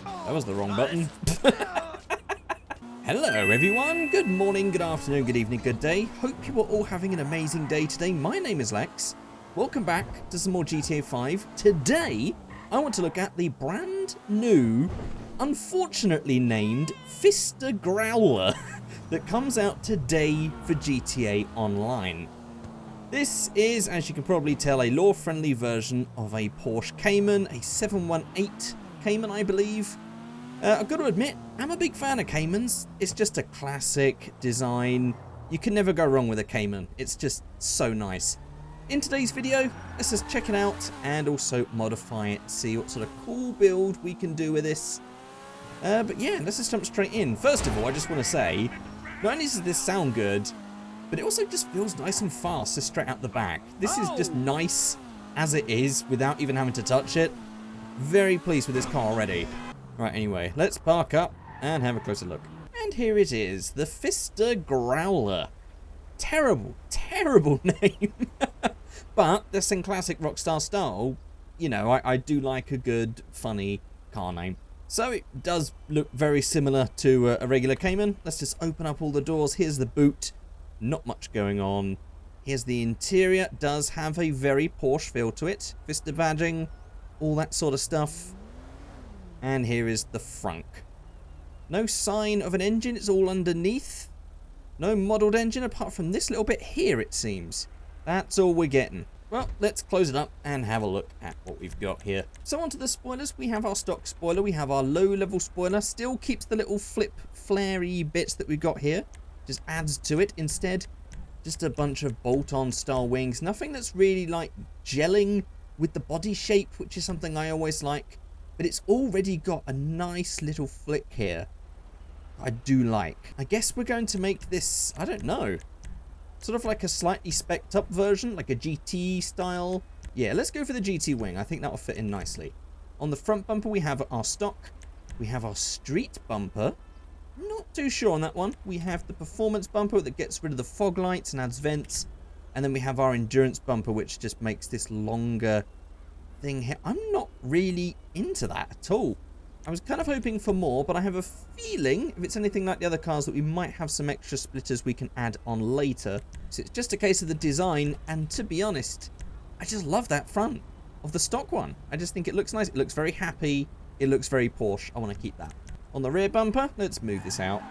That was the wrong button. Hello everyone, good morning, good afternoon, good evening, good day. Hope you are all having an amazing day today. My name is Lex. Welcome back to some more GTA 5. Today, I want to look at the brand new, unfortunately named Pfister Growler that comes out today for GTA Online. This is, as you can probably tell, a law-friendly version of a Porsche Cayman, a 718 Cayman, I believe. I've got to admit, I'm a big fan of Caymans. It's just a classic design. You can never go wrong with a Cayman. It's just so nice. In today's video, let's just check it out and also modify it, see what sort of cool build we can do with this. But yeah, let's just jump straight in. First of all, I just want to say, not only does this sound good, but it also just feels nice and fast, just straight out the back. This is just nice as it is, without even having to touch it. Very pleased with this car already. Right, anyway, let's park up and have a closer look. And here it is, the Pfister Growler. Terrible, terrible name. But that's in classic Rockstar style. You know, I do like a good, funny car name. So it does look very similar to a regular Cayman. Let's just open up all the doors. Here's the boot. Not much going on. Here's the interior. Does have a very Porsche feel to it. Pfister badging, all that sort of stuff. And here is the frunk. No sign of an engine, it's all underneath. No modelled engine apart from this little bit here, it seems. That's all we're getting. Well, let's close it up and have a look at what we've got here. So onto the spoilers, we have our stock spoiler, we have our low-level spoiler. Still keeps the little flip, flary bits that we've got here. Just adds to it instead. Just a bunch of bolt-on style wings. Nothing that's really like gelling with the body shape, which is something I always like. But it's already got a nice little flick here. I do like. I guess we're going to make this, I don't know, sort of like a slightly spec'd up version, like a GT style. Yeah, let's go for the GT wing. I think that will fit in nicely. On the front bumper, we have our stock. We have our street bumper. Not too sure on that one. We have the performance bumper that gets rid of the fog lights and adds vents. And then we have our endurance bumper, which just makes this longer thing here. I'm not really into that at all. I was kind of hoping for more, but I have a feeling if it's anything like the other cars that we might have some extra splitters we can add on later. So it's just a case of the design, and to be honest, I just love that front of the stock one. I just think it looks nice. It looks very happy. It looks very Porsche. I want to keep that. On the rear bumper, let's move this out.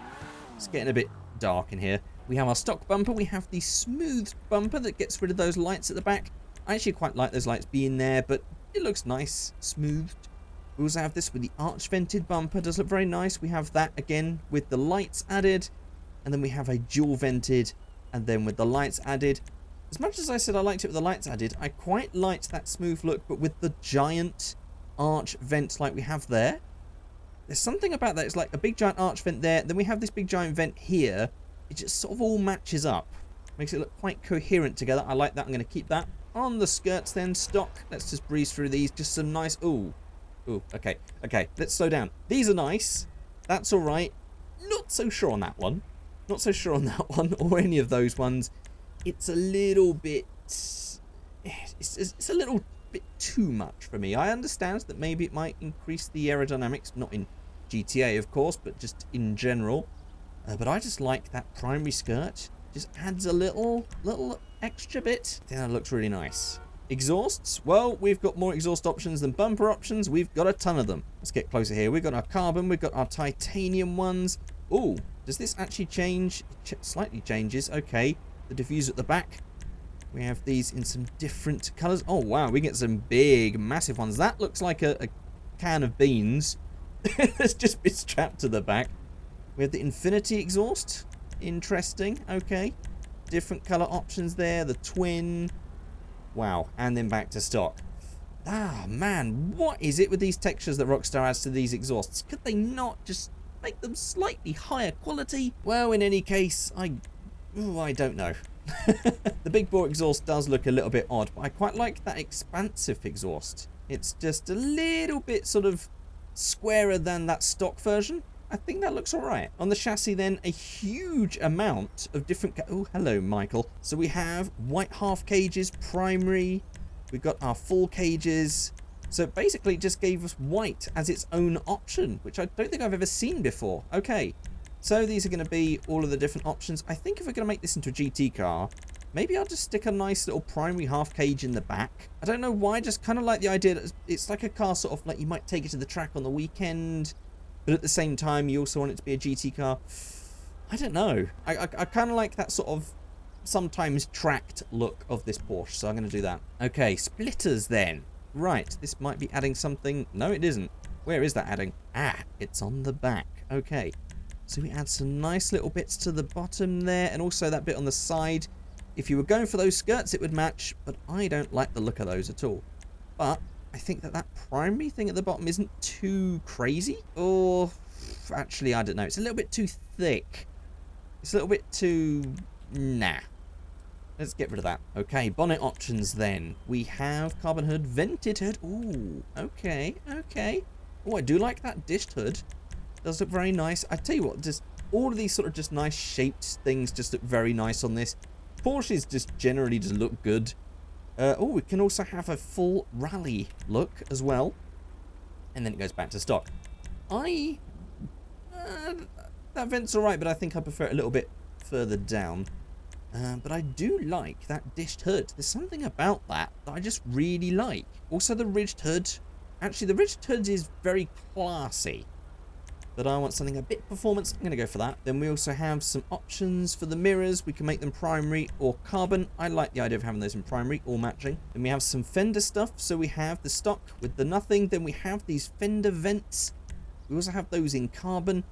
It's getting a bit dark in here. We have our stock bumper. We have the smooth bumper that gets rid of those lights at the back. I actually quite like those lights being there, but it looks nice, smoothed. We also have this with the arch vented bumper. Does look very nice. We have that again with the lights added. And then we have a dual vented and then with the lights added. As much as I said I liked it with the lights added, I quite liked that smooth look, but with the giant arch vents like we have there. There's something about that. It's like a big giant arch vent there. Then we have this big giant vent here. It just sort of all matches up. Makes it look quite coherent together. I like that. I'm going to keep that. On the skirts then, stock. Let's just breeze through these. Just some nice... Ooh, okay. Okay, let's slow down. These are nice. That's all right. Not so sure on that one. Not so sure on that one or any of those ones. It's a little bit... It's a little bit too much for me. I understand that maybe it might increase the aerodynamics. Not in GTA, of course, but just in general. But I just like that primary skirt. Just adds a little extra bit. I think that looks really nice. Exhausts. Well, we've got more exhaust options than bumper options. We've got a ton of them. Let's get closer here. We've got our carbon. We've got our titanium ones. Oh, does this actually change? It slightly changes. Okay. The diffuser at the back. We have these in some different colors. Oh, wow. We get some big, massive ones. That looks like a can of beans. It's just been strapped to the back. We have the infinity exhaust. Interesting. Okay. Different color options there. The twin. Wow. And then back to stock. Ah, man. What is it with these textures that Rockstar adds to these exhausts? Could they not just make them slightly higher quality? Well, in any case, I don't know. The big bore exhaust does look a little bit odd, but I quite like that expansive exhaust. It's just a little bit sort of squarer than that stock version. I think that looks alright. On the chassis then, a huge amount of different... Oh, hello, Michael. So we have white half cages, primary. We've got our full cages, So basically it just gave us white as its own option, which I don't think I've ever seen before. Okay, so these are going to be all of the different options. I think if we're going to make this into a GT car, maybe I'll just stick a nice little primary half cage in the back. I don't know why, just kind of like the idea that it's like a car sort of like you might take it to the track on the weekend, but at the same time you also want it to be a GT car. I don't know. I kind of like that sort of sometimes tracked look of this Porsche, so I'm going to do that. Okay, splitters then. Right, this might be adding something. No, it isn't. Where is that adding? Ah, it's on the back. Okay, so we add some nice little bits to the bottom there, and also that bit on the side. If you were going for those skirts, it would match, but I don't like the look of those at all. But I think that primary thing at the bottom isn't too crazy, or actually, I don't know. It's a little bit too thick. It's a little bit too... nah. Let's get rid of that. Okay, bonnet options then. We have carbon hood, vented hood. Ooh, okay, okay. Oh, I do like that dished hood. Does look very nice. I tell you what, just all of these sort of just nice shaped things just look very nice on this. Porsches just generally just look good. Oh, we can also have a full rally look as well. And then it goes back to stock. That vent's alright, but I think I prefer it a little bit further down. But I do like that dished hood. There's something about that I just really like. Also the ridged hood. Actually, the ridged hood is very classy. But I want something a bit performance. I'm going to go for that. Then we also have some options for the mirrors. We can make them primary or carbon. I like the idea of having those in primary or matching. Then we have some fender stuff. So we have the stock with the nothing. Then we have these fender vents. We also have those in carbon.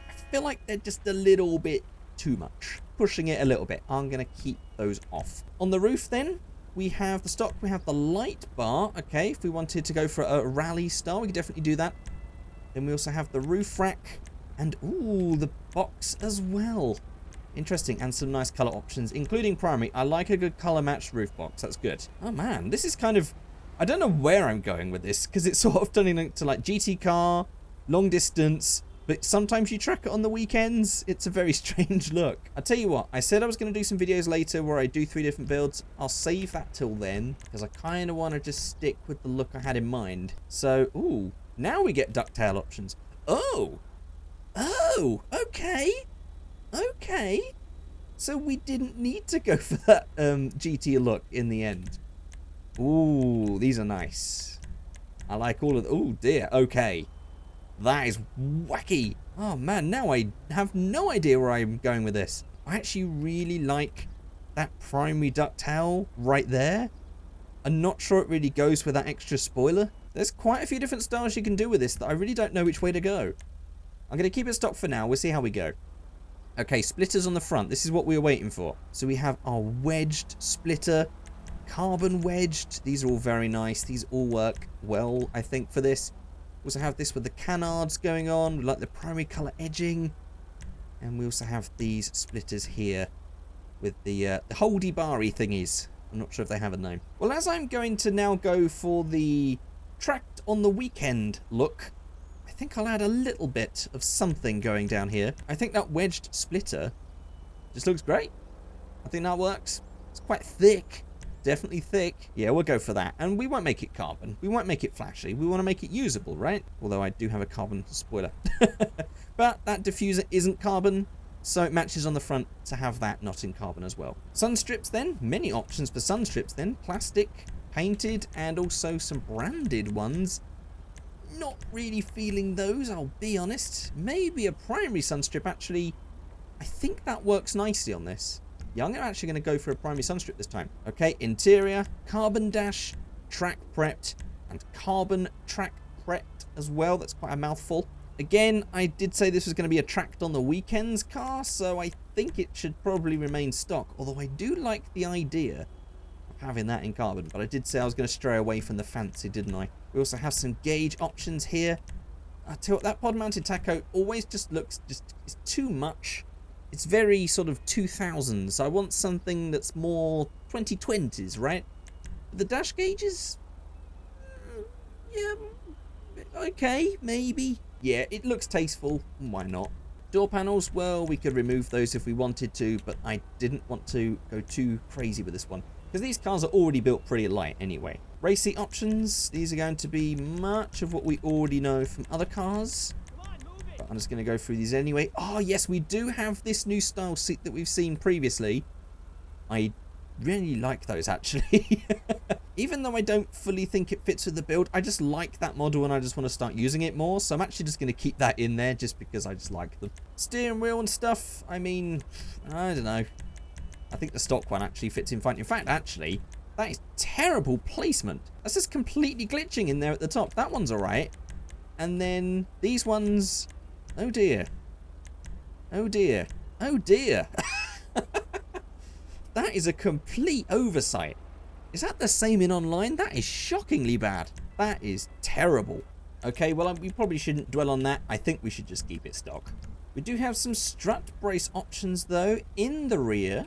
I feel like they're just a little bit too much. Pushing it a little bit. I'm going to keep those off. On the roof then, we have the stock. We have the light bar. Okay, if we wanted to go for a rally style, we could definitely do that. Then we also have the roof rack. And, ooh, the box as well. Interesting. And some nice color options, including primary. I like a good color matched roof box. That's good. Oh, man. This is kind of... I don't know where I'm going with this, because it's sort of turning into like GT car, long distance... But sometimes you track it on the weekends. It's a very strange look. I'll tell you what. I said I was going to do some videos later where I do 3 different builds. I'll save that till then. Because I kind of want to just stick with the look I had in mind. So, ooh. Now we get Ducktale options. Oh. Oh. Okay. Okay. So we didn't need to go for that GT look in the end. Ooh. These are nice. I like all of the... Ooh, dear. Okay. That is wacky. Oh man, now I have no idea where I'm going with this. I actually really like that primary ducktail right there. I'm not sure it really goes with that extra spoiler. There's quite a few different styles you can do with this that I really don't know which way to go. I'm going to keep it stock for now. We'll see how we go. Okay, splitters on the front. This is what we were waiting for. So we have our wedged splitter, carbon wedged. These are all very nice. These all work well, I think, for this. We also have this with the canards going on. We like the primary colour edging. And we also have these splitters here with the holdy bary thingies. I'm not sure if they have a name. Well, as I'm going to now go for the tracked on the weekend look, I think I'll add a little bit of something going down here. I think that wedged splitter just looks great. I think that works. It's quite thick. Definitely thick. Yeah, we'll go for that. And we won't make it carbon. We won't make it flashy. We want to make it usable, right? Although I do have a carbon spoiler. But that diffuser isn't carbon, so it matches on the front to have that not in carbon as well. Sun strips then. Many options for sun strips then. Plastic, painted, and also some branded ones. Not really feeling those, I'll be honest. Maybe a primary sun strip, actually. I think that works nicely on this. Yeah, I'm actually going to go for a primary sun strip this time. Okay, interior, carbon dash, track prepped, and carbon track prepped as well. That's quite a mouthful. Again, I did say this was going to be a tracked on the weekends car, so I think it should probably remain stock. Although I do like the idea of having that in carbon, but I did say I was going to stray away from the fancy, didn't I? We also have some gauge options here. I tell you what, that pod-mounted tacho always just looks it's too much. It's very sort of 2000s. I want something that's more 2020s, right? The dash gauges? Yeah, okay, maybe. Yeah, it looks tasteful. Why not? Door panels, well, we could remove those if we wanted to, but I didn't want to go too crazy with this one. because these cars are already built pretty light anyway. Race seat options, these are going to be much of what we already know from other cars. But I'm just going to go through these anyway. Oh yes, we do have this new style seat that we've seen previously. I really like those actually. Even though I don't fully think it fits with the build, I just like that model and I just want to start using it more. So I'm actually just going to keep that in there just because I just like them. Steering wheel and stuff, I mean, I don't know. I think the stock one actually fits in fine. In fact, actually, that is terrible placement. That's just completely glitching in there at the top. That one's alright. And then these ones, oh dear. Oh dear. Oh dear. That is a complete oversight. Is that the same in online? That is shockingly bad. That is terrible. Okay, well, we probably shouldn't dwell on that. I think we should just keep it stock. We do have some strut brace options, though, in the rear.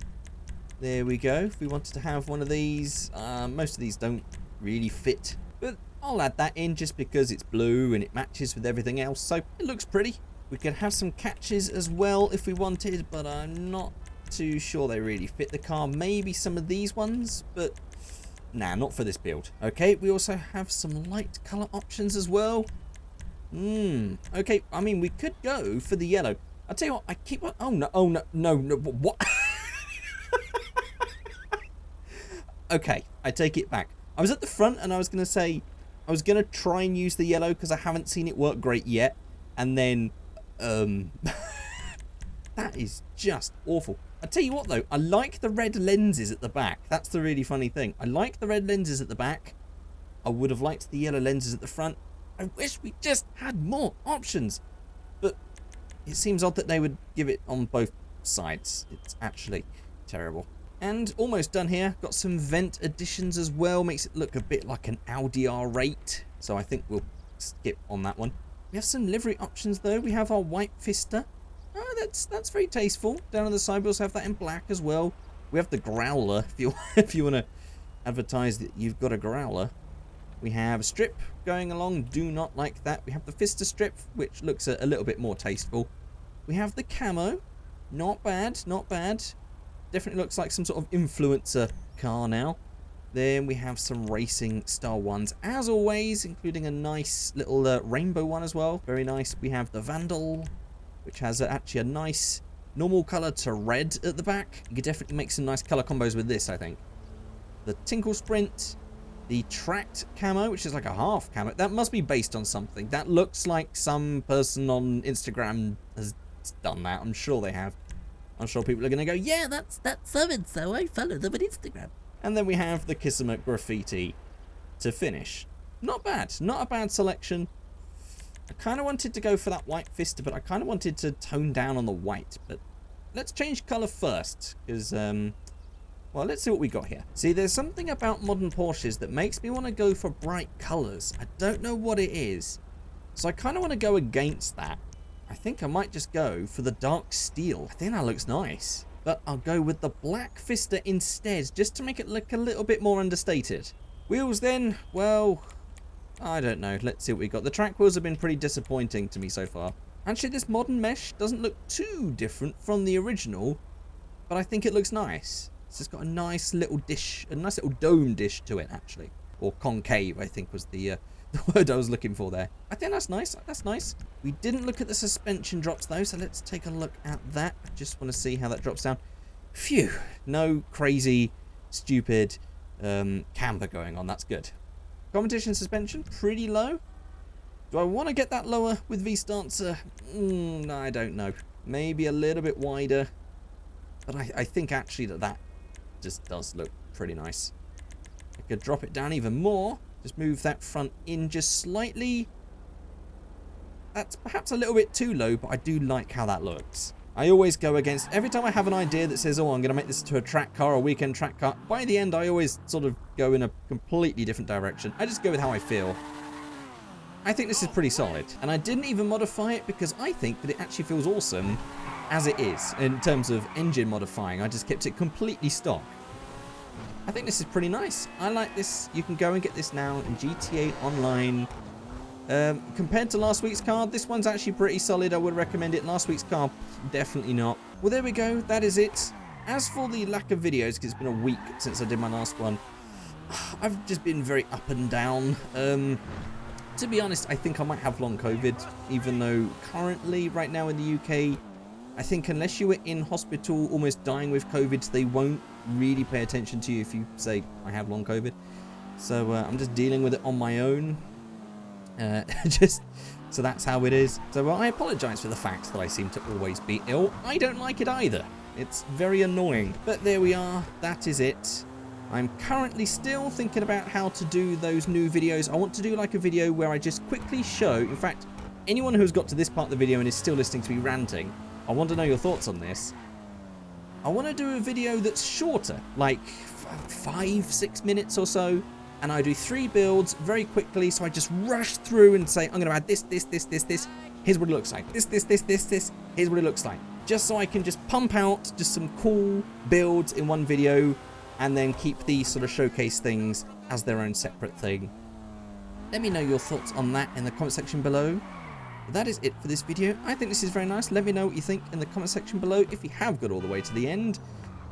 There we go. If we wanted to have one of these, most of these don't really fit. But I'll add that in just because it's blue and it matches with everything else. So it looks pretty. We could have some catches as well if we wanted, but I'm not too sure they really fit the car. Maybe some of these ones, but nah, not for this build. Okay, we also have some light color options as well. Okay, I mean, we could go for the yellow. I'll tell you what, I keep on, oh no, what? Okay, I take it back. I was at the front and I was going to say, I was going to try and use the yellow because I haven't seen it work great yet. And then, that is just awful. I tell you what though, I like the red lenses at the back. That's the really funny thing. I like the red lenses at the back. I would have liked the yellow lenses at the front. I wish we just had more options. But it seems odd that they would give it on both sides. It's actually terrible. And almost done here. Got some vent additions as well. Makes it look a bit like an Audi R8. So I think we'll skip on that one. We have some livery options though. We have our white Pfister. Oh, that's very tasteful. Down on the side, we also have that in black as well. We have the Growler, if you want to advertise that you've got a Growler. We have a strip going along. Do not like that. We have the Pfister strip, which looks a little bit more tasteful. We have the Camo. Not bad, not bad. Definitely looks like some sort of influencer car now. Then we have some racing style ones, as always, including a nice little rainbow one as well. Very nice. We have the Vandal, which has actually a nice normal colour to red at the back. You could definitely make some nice colour combos with this, I think. The Tinkle Sprint, the Tracked Camo, which is like a half camo. That must be based on something. That looks like some person on Instagram has done that. I'm sure they have. I'm sure people are going to go, yeah, that's so-and-so. I follow them on Instagram. And then we have the Kismet Graffiti to finish. Not bad. Not a bad selection. I kind of wanted to go for that white Pfister, but I kind of wanted to tone down on the white. But let's change colour first, because, well, let's see what we got here. See, there's something about modern Porsches that makes me want to go for bright colours. I don't know what it is. So I kind of want to go against that. I think I might just go for the dark steel. I think that looks nice. But I'll go with the black Pfister instead, just to make it look a little bit more understated. Wheels then, well, I don't know. Let's see what we got. The track wheels have been pretty disappointing to me so far. Actually, this modern mesh doesn't look too different from the original, but I think it looks nice. It's just got a nice little dish, a nice little dome dish to it, actually. Or concave, I think was the word I was looking for there. I think that's nice. That's nice. We didn't look at the suspension drops, though, so let's take a look at that. I just want to see how that drops down. Phew. No crazy, stupid camber going on. That's good. Competition suspension, pretty low. Do I want to get that lower with V-Stancer? No, I don't know. Maybe a little bit wider. But I think actually that just does look pretty nice. I could drop it down even more. Just move that front in just slightly. That's perhaps a little bit too low, but I do like how that looks. I always go against, every time I have an idea that says, oh, I'm going to make this to a track car or a weekend track car, by the end I always sort of go in a completely different direction. I just go with how I feel. I think this is pretty solid. And I didn't even modify it because I think that it actually feels awesome as it is. In terms of engine modifying, I just kept it completely stock. I think this is pretty nice. I like this. You can go and get this now in GTA Online. Compared to last week's car, this one's actually pretty solid. I would recommend it. Last week's car, definitely not. Well, there we go. That is it. as for the lack of videos, because it's been a week since I did my last one, I've just been very up and down. To be honest, I think I might have long COVID, even though currently, right now in the UK, I think unless you were in hospital almost dying with COVID, they won't really pay attention to you if you say, I have long COVID. So I'm just dealing with it on my own. So that's how it is. So I apologise for the fact that I seem to always be ill. I don't like it either. It's very annoying. But there we are. That is it. I'm currently still thinking about how to do those new videos. I want to do like a video where I just quickly show, in fact, anyone who's got to this part of the video and is still listening to me ranting, I want to know your thoughts on this. I want to do a video that's shorter, like 5-6 minutes or so, and I do 3 builds very quickly, so I just rush through and say, I'm going to add this, here's what it looks like, this, here's what it looks like. Just so I can just pump out just some cool builds in one video, and then keep these sort of showcase things as their own separate thing. Let me know your thoughts on that in the comment section below. That is it for this video. I think this is very nice. Let me know what you think in the comment section below. If you have got all the way to the end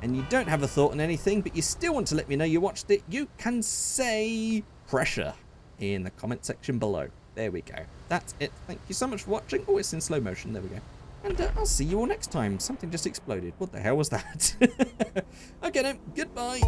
and you don't have a thought on anything, but you still want to let me know you watched it, you can say pressure in the comment section below. There we go. That's it. Thank you so much for watching. Oh, it's in slow motion. There we go. And I'll see you all next time. Something just exploded. What the hell was that? Okay then. Goodbye.